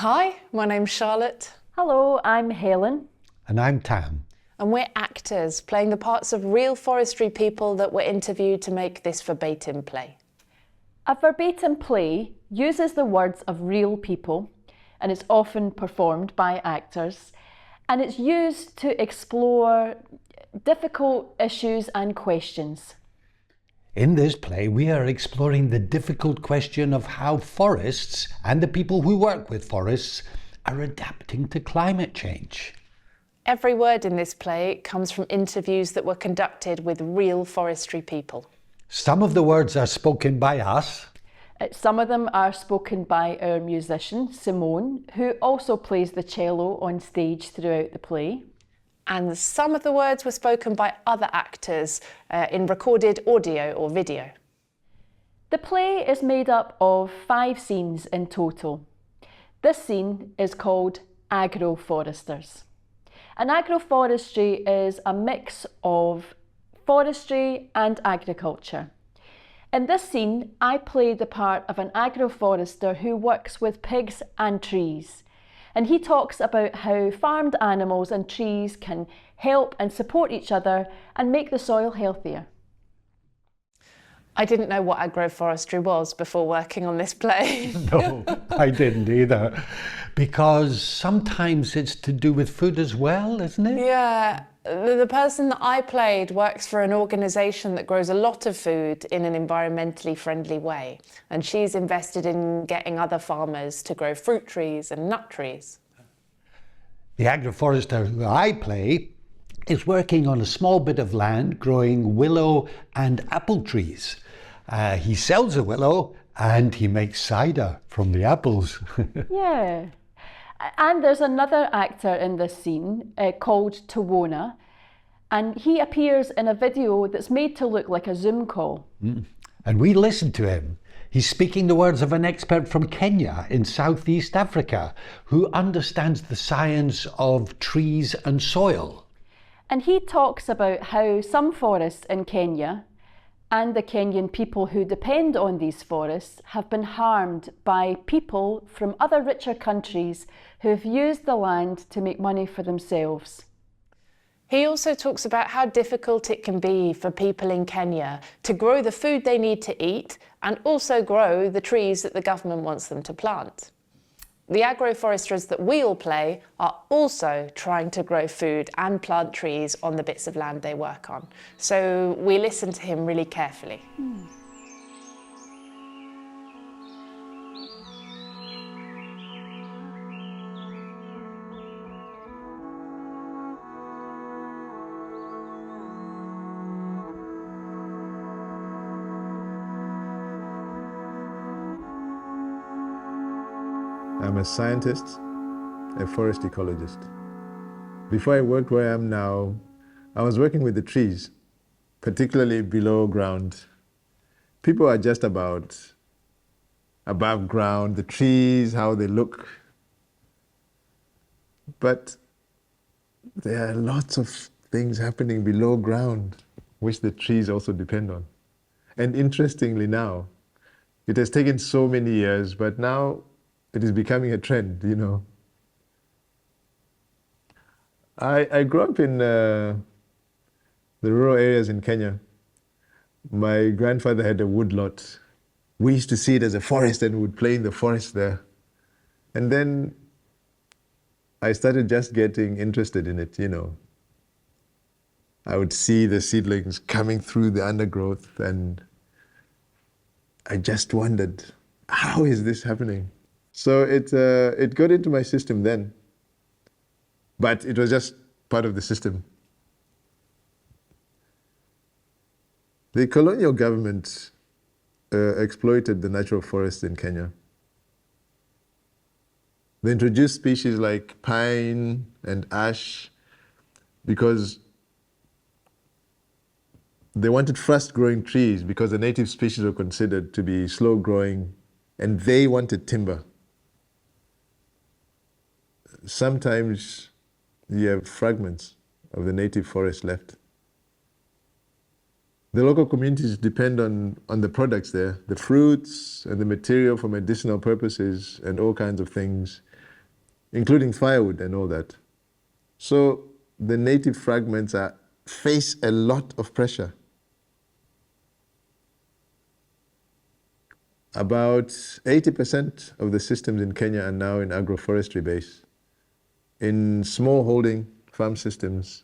Hi, my name's Charlotte. Hello, I'm Helen. And I'm Tam. And we're actors playing the parts of real forestry people that were interviewed to make this verbatim play. A verbatim play uses the words of real people and it's often performed by actors, and it's used to explore difficult issues and questions. In this play, we are exploring the difficult question of how forests and the people who work with forests are adapting to climate change. Every word in this play comes from interviews that were conducted with real forestry people. Some of the words are spoken by us. Some of them are spoken by our musician, Simone, who also plays the cello on stage throughout the play. And some of the words were spoken by other actors in recorded audio or video. The play is made up of 5 scenes in total. This scene is called Agroforesters. And agroforestry is a mix of forestry and agriculture. In this scene, I play the part of an agroforester who works with pigs and trees. And he talks about how farmed animals and trees can help and support each other and make the soil healthier. I didn't know what agroforestry was before working on this play. No, I didn't either. Because sometimes it's to do with food as well, isn't it? Yeah, the person that I played works for an organisation that grows a lot of food in an environmentally friendly way. And she's invested in getting other farmers to grow fruit trees and nut trees. The agroforester who I play is working on a small bit of land growing willow and apple trees. He sells the willow and he makes cider from the apples. Yeah. And there's another actor in this scene called Tawona, and he appears in a video that's made to look like a Zoom call. And we listen to him. He's speaking the words of an expert from Kenya in Southeast Africa who understands the science of trees and soil. And he talks about how some forests in Kenya and the Kenyan people who depend on these forests have been harmed by people from other richer countries who have used the land to make money for themselves. He also talks about how difficult it can be for people in Kenya to grow the food they need to eat and also grow the trees that the government wants them to plant. The agroforesters that we all play are also trying to grow food and plant trees on the bits of land they work on. So we listen to him really carefully. I'm a scientist, a forest ecologist. Before I worked where I am now, I was working with the trees, particularly below ground. People are just about above ground, the trees, how they look. But there are lots of things happening below ground, which the trees also depend on. And interestingly now, it has taken so many years, but now it is becoming a trend, you know. I grew up in the rural areas in Kenya. My grandfather had a woodlot. We used to see it as a forest and would play in the forest there. And then I started just getting interested in it, you know. I would see the seedlings coming through the undergrowth and I just wondered, how is this happening? So it got into my system then, but it was just part of the system. The colonial government exploited the natural forests in Kenya. They introduced species like pine and ash because they wanted fast-growing trees because the native species were considered to be slow-growing and they wanted timber. Sometimes you have fragments of the native forest left. The local communities depend on the products there, the fruits and the material for medicinal purposes and all kinds of things. including firewood and all that. So the native fragments face a lot of pressure. About 80% of the systems in Kenya are now in agroforestry base. In small holding farm systems,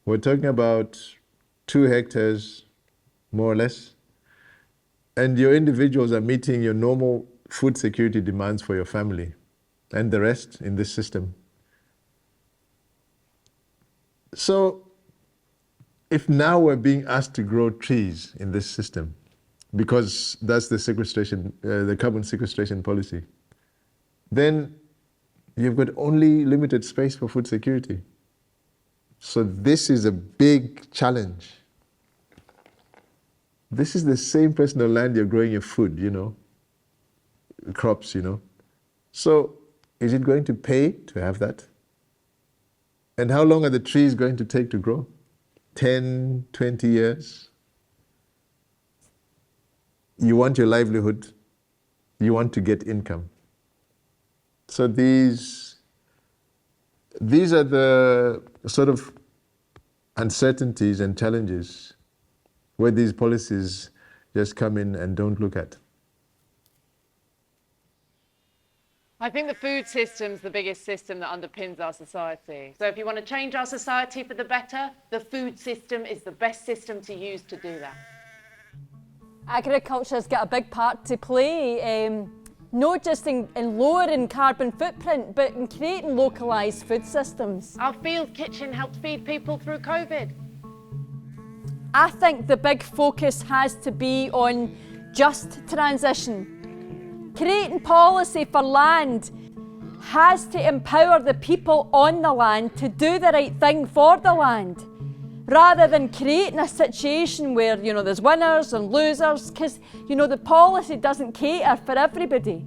we're talking about 2 hectares, more or less, and your individuals are meeting your normal food security demands for your family and the rest in this system. So if now we're being asked to grow trees in this system, because that's the sequestration, the carbon sequestration policy, then you've got only limited space for food security. So this is a big challenge. This is the same personal land you're growing your food, crops, So is it going to pay to have that? And how long are the trees going to take to grow? 10, 20 years? You want your livelihood, you want to get income. So these are the sort of uncertainties and challenges where these policies just come in and don't look at. I think the food system's the biggest system that underpins our society. So if you want to change our society for the better, the food system is the best system to use to do that. Agriculture's got a big part to play, not just in lowering carbon footprint, but in creating localised food systems. Our field kitchen helped feed people through COVID. I think the big focus has to be on just transition. Creating policy for land has to empower the people on the land to do the right thing for the land, rather than creating a situation where, there's winners and losers, because, the policy doesn't cater for everybody.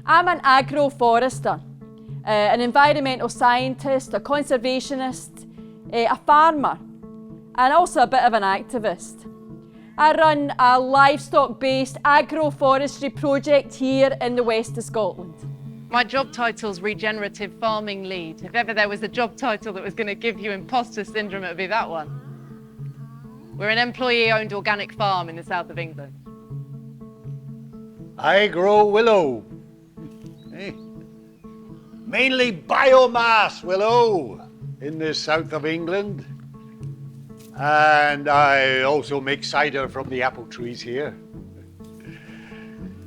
I'm an agroforester, an environmental scientist, a conservationist, a farmer, and also a bit of an activist. I run a livestock-based agroforestry project here in the west of Scotland. My job title's Regenerative Farming Lead. If ever there was a job title that was going to give you imposter syndrome, it would be that one. We're an employee-owned organic farm in the south of England. I grow willow. Mainly biomass willow in the south of England. And I also make cider from the apple trees here.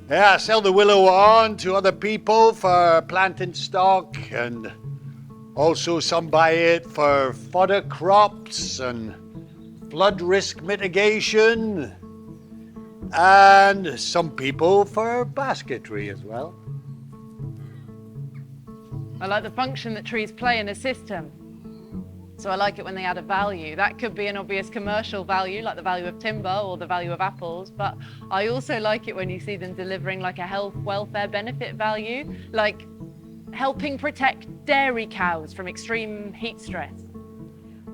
Yeah, I sell the willow on to other people for planting stock, and also some buy it for fodder crops and flood risk mitigation, and some people for basketry as well. I like the function that trees play in a system. So I like it when they add a value. That could be an obvious commercial value, like the value of timber or the value of apples, but I also like it when you see them delivering like a health, welfare benefit value, like helping protect dairy cows from extreme heat stress.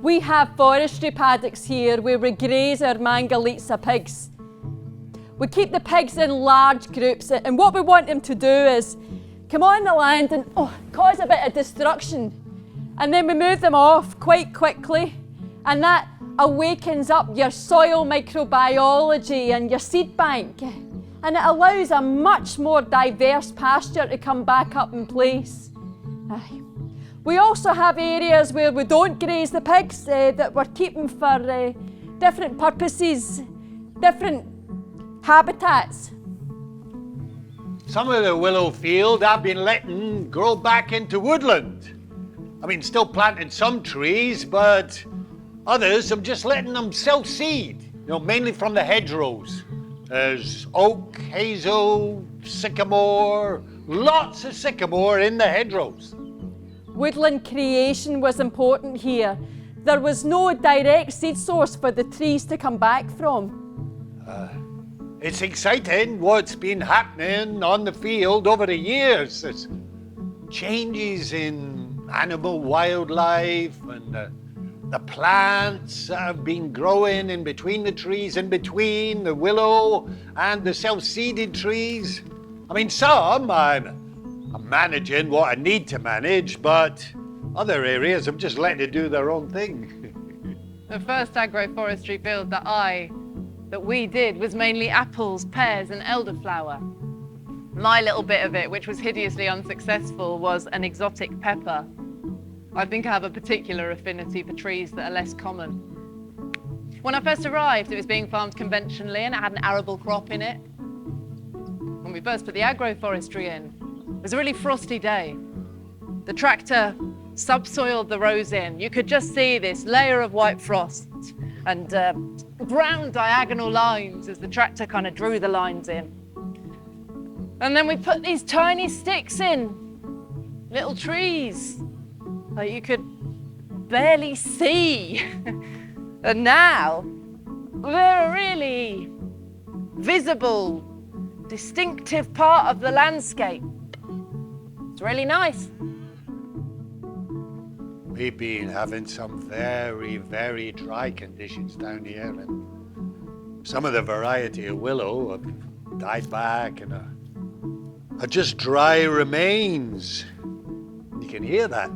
We have forestry paddocks here where we graze our Mangalitsa pigs. We keep the pigs in large groups, and what we want them to do is come on the land and cause a bit of destruction. And then we move them off quite quickly, and that awakens up your soil microbiology and your seed bank, and it allows a much more diverse pasture to come back up in place. We also have areas where we don't graze the pigs that we're keeping for different purposes, different habitats. Some of the willow field I've been letting grow back into woodland. Still planting some trees, but others I'm just letting them self-seed, mainly from the hedgerows. There's oak, hazel, sycamore, lots of sycamore in the hedgerows. Woodland creation was important here. There was no direct seed source for the trees to come back from. It's exciting what's been happening on the field over the years. There's changes in animal wildlife and the plants that have been growing in between the trees, in between the willow and the self-seeded trees. Some I'm managing what I need to manage, but other areas I'm just letting it do their own thing. The first agroforestry field that we did was mainly apples, pears and elderflower. My little bit of it, which was hideously unsuccessful, was an exotic pepper. I think I have a particular affinity for trees that are less common. When I first arrived, it was being farmed conventionally and it had an arable crop in it. When we first put the agroforestry in, it was a really frosty day. The tractor subsoiled the rows in. You could just see this layer of white frost and brown diagonal lines as the tractor kind of drew the lines in. And then we put these tiny sticks in, little trees that you could barely see. And now they're a really visible, distinctive part of the landscape. It's really nice. We've been having some very, very dry conditions down here, and some of the variety of willow have died back and are just dry remains. You can hear that.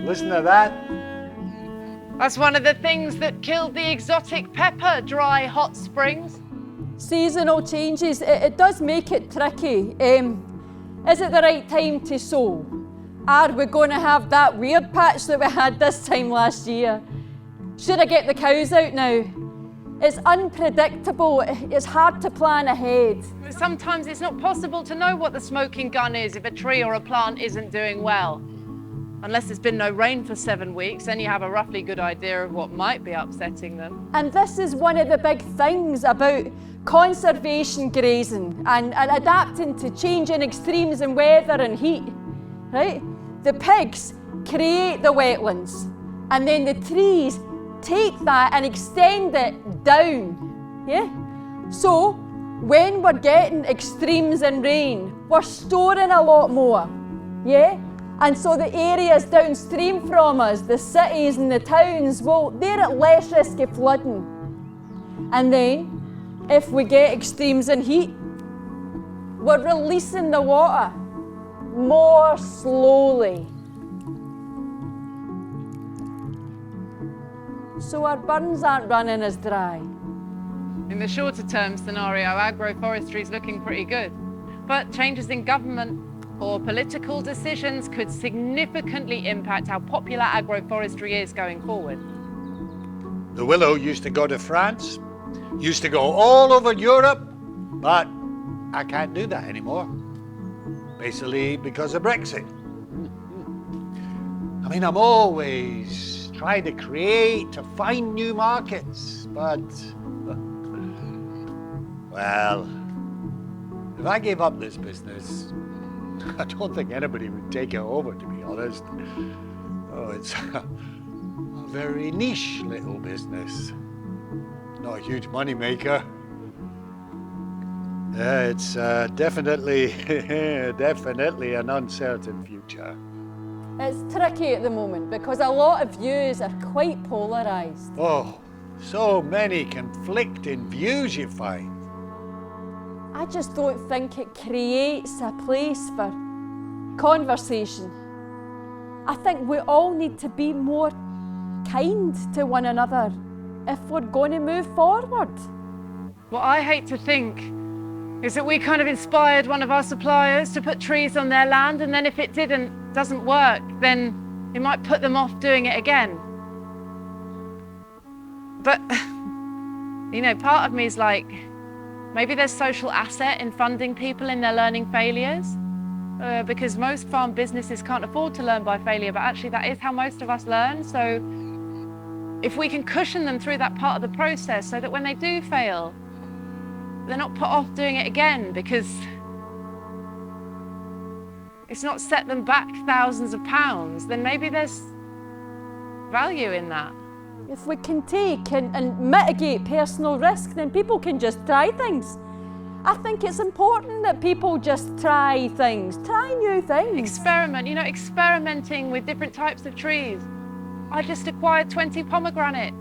Listen to that. That's one of the things that killed the exotic pepper, dry, hot springs. Seasonal changes, it does make it tricky. Is it the right time to sow? Are we going to have that weird patch that we had this time last year? Should I get the cows out now? It's unpredictable, it's hard to plan ahead. Sometimes it's not possible to know what the smoking gun is if a tree or a plant isn't doing well. Unless there's been no rain for 7 weeks, then you have a roughly good idea of what might be upsetting them. And this is one of the big things about conservation grazing and adapting to changing extremes in weather and heat, right? The pigs create the wetlands, and then the trees take that and extend it down, yeah? So, when we're getting extremes in rain, we're storing a lot more, yeah? And so the areas downstream from us, the cities and the towns, well, they're at less risk of flooding. And then, if we get extremes in heat, we're releasing the water more slowly. So our burns aren't running as dry. In the shorter term scenario, agroforestry is looking pretty good. But changes in government or political decisions could significantly impact how popular agroforestry is going forward. The willow used to go to France, used to go all over Europe, but I can't do that anymore. Basically because of Brexit. I mean, I'm always trying to create, to find new markets, but, well, if I gave up this business, I don't think anybody would take it over, to be honest. Oh, it's a very niche little business. Not a huge money maker. Yeah, it's definitely an uncertain future. It's tricky at the moment because a lot of views are quite polarised. Oh, so many conflicting views you find. I just don't think it creates a place for conversation. I think we all need to be more kind to one another if we're going to move forward. What I hate to think is that we kind of inspired one of our suppliers to put trees on their land, and then if it doesn't work, then it might put them off doing it again. But, you know, part of me is like, maybe there's social asset in funding people in their learning failures, because most farm businesses can't afford to learn by failure, but actually that is how most of us learn. So if we can cushion them through that part of the process so that when they do fail, they're not put off doing it again, because it's not set them back thousands of pounds, then maybe there's value in that. If we can take and mitigate personal risk, then people can just try things. I think it's important that people just try things, try new things. Experiment, you know, experimenting with different types of trees. I just acquired 20 pomegranates.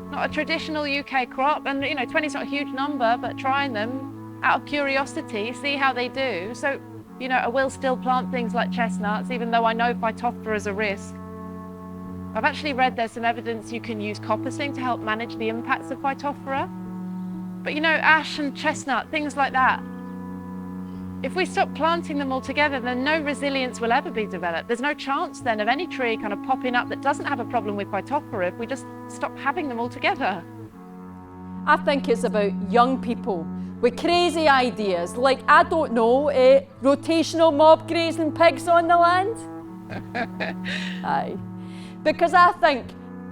Not a traditional UK crop, and you know, 20 is not a huge number, but trying them out of curiosity, see how they do. So You know, I will still plant things like chestnuts, even though I know Phytophthora is a risk. I've actually read there's some evidence you can use coppicing to help manage the impacts of Phytophthora. But you know, ash and chestnut, things like that, if we stop planting them all together, then no resilience will ever be developed. There's no chance then of any tree kind of popping up that doesn't have a problem with Phytophthora if we just stop having them all together. I think it's about young people with crazy ideas, like, I don't know, rotational mob grazing pigs on the land. Aye. Because I think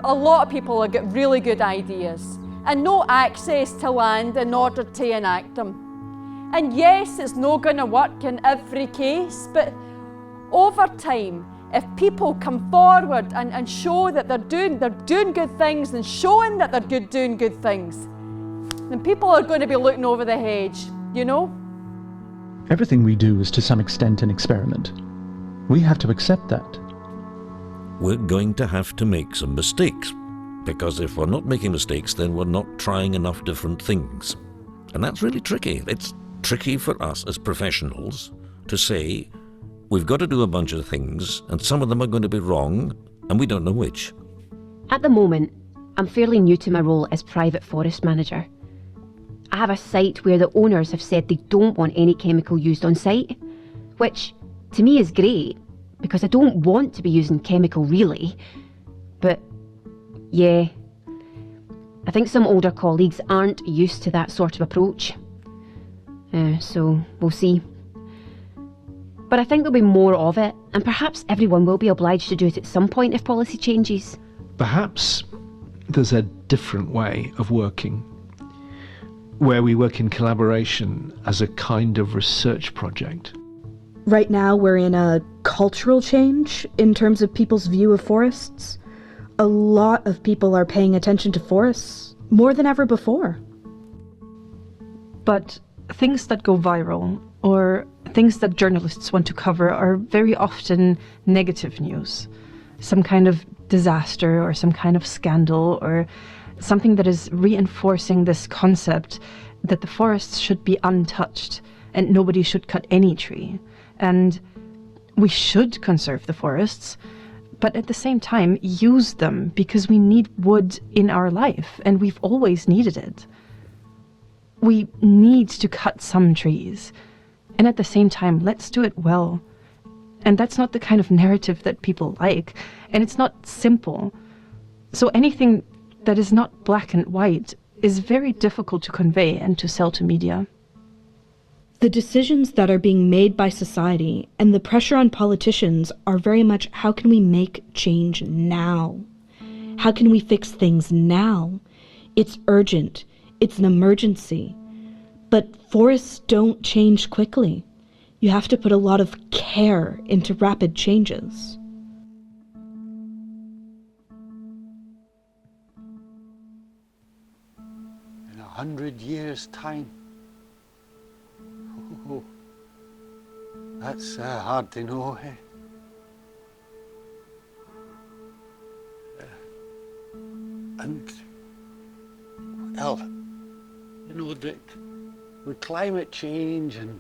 a lot of people have got really good ideas and no access to land in order to enact them. And yes, it's not going to work in every case, but over time, if people come forward and show that they're doing good things and showing that they're doing good things, then people are going to be looking over the hedge, you know? Everything we do is to some extent an experiment. We have to accept that. We're going to have to make some mistakes, because if we're not making mistakes, then we're not trying enough different things. And that's really tricky. It's tricky for us as professionals to say, we've got to do a bunch of things, and some of them are going to be wrong, and we don't know which. At the moment, I'm fairly new to my role as private forest manager. I have a site where the owners have said they don't want any chemical used on site, which to me is great, because I don't want to be using chemical really. But yeah, I think some older colleagues aren't used to that sort of approach. So we'll see. But I think there'll be more of it, and perhaps everyone will be obliged to do it at some point if policy changes. Perhaps there's a different way of working, where we work in collaboration as a kind of research project. Right now we're in a cultural change in terms of people's view of forests. A lot of people are paying attention to forests more than ever before. But things that go viral or things that journalists want to cover are very often negative news. Some kind of disaster or some kind of scandal or something that is reinforcing this concept that the forests should be untouched and nobody should cut any tree. And we should conserve the forests, but at the same time use them because we need wood in our life and we've always needed it. We need to cut some trees, and at the same time, let's do it well. And that's not the kind of narrative that people like, and it's not simple. So anything that is not black and white is very difficult to convey and to sell to media. The decisions that are being made by society and the pressure on politicians are very much, how can we make change now? How can we fix things now? It's urgent. It's an emergency. But forests don't change quickly. You have to put a lot of care into rapid changes. In 100 years' time. Oh, that's hard to know, eh? And, well, you know, that with climate change and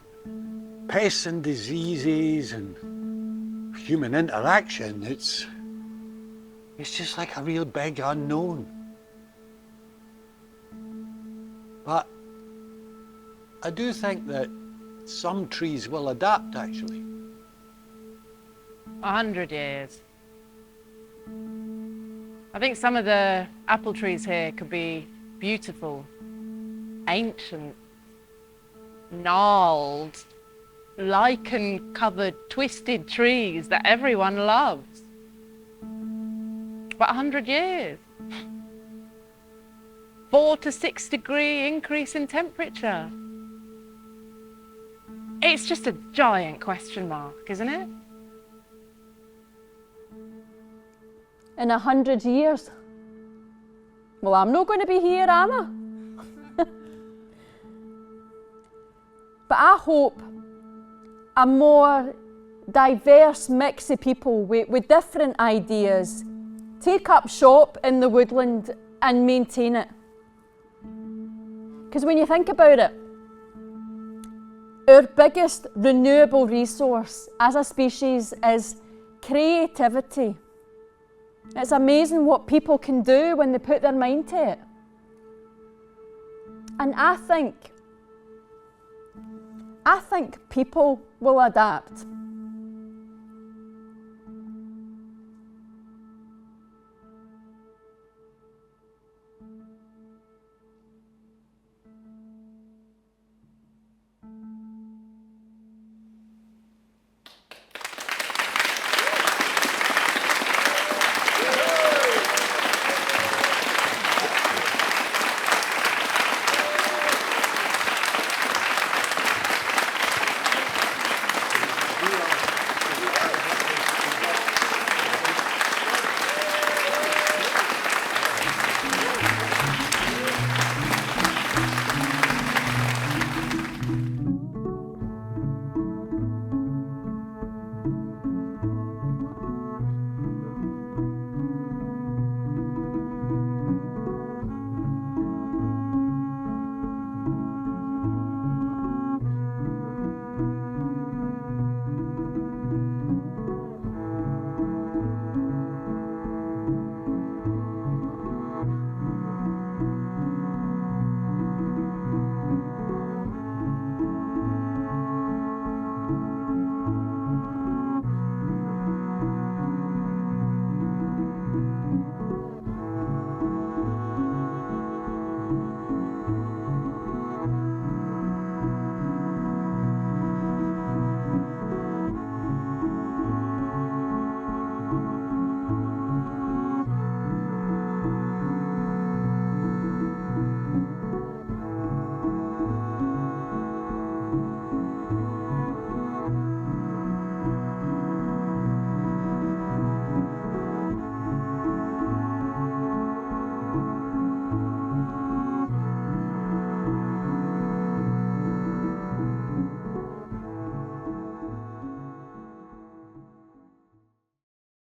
pests and diseases and human interaction, it's just like a real big unknown. But I do think that some trees will adapt, actually. 100 years. I think some of the apple trees here could be beautiful, ancient, gnarled, lichen-covered, twisted trees that everyone loves. But 100 years. 4 to 6 degree increase in temperature. It's just a giant question mark, isn't it? In 100 years? Well, I'm not going to be here, am I? But I hope a more diverse mix of people with different ideas take up shop in the woodland and maintain it. Because when you think about it, Our biggest renewable resource as a species is creativity. It's amazing what people can do when they put their mind to it. And I think people will adapt.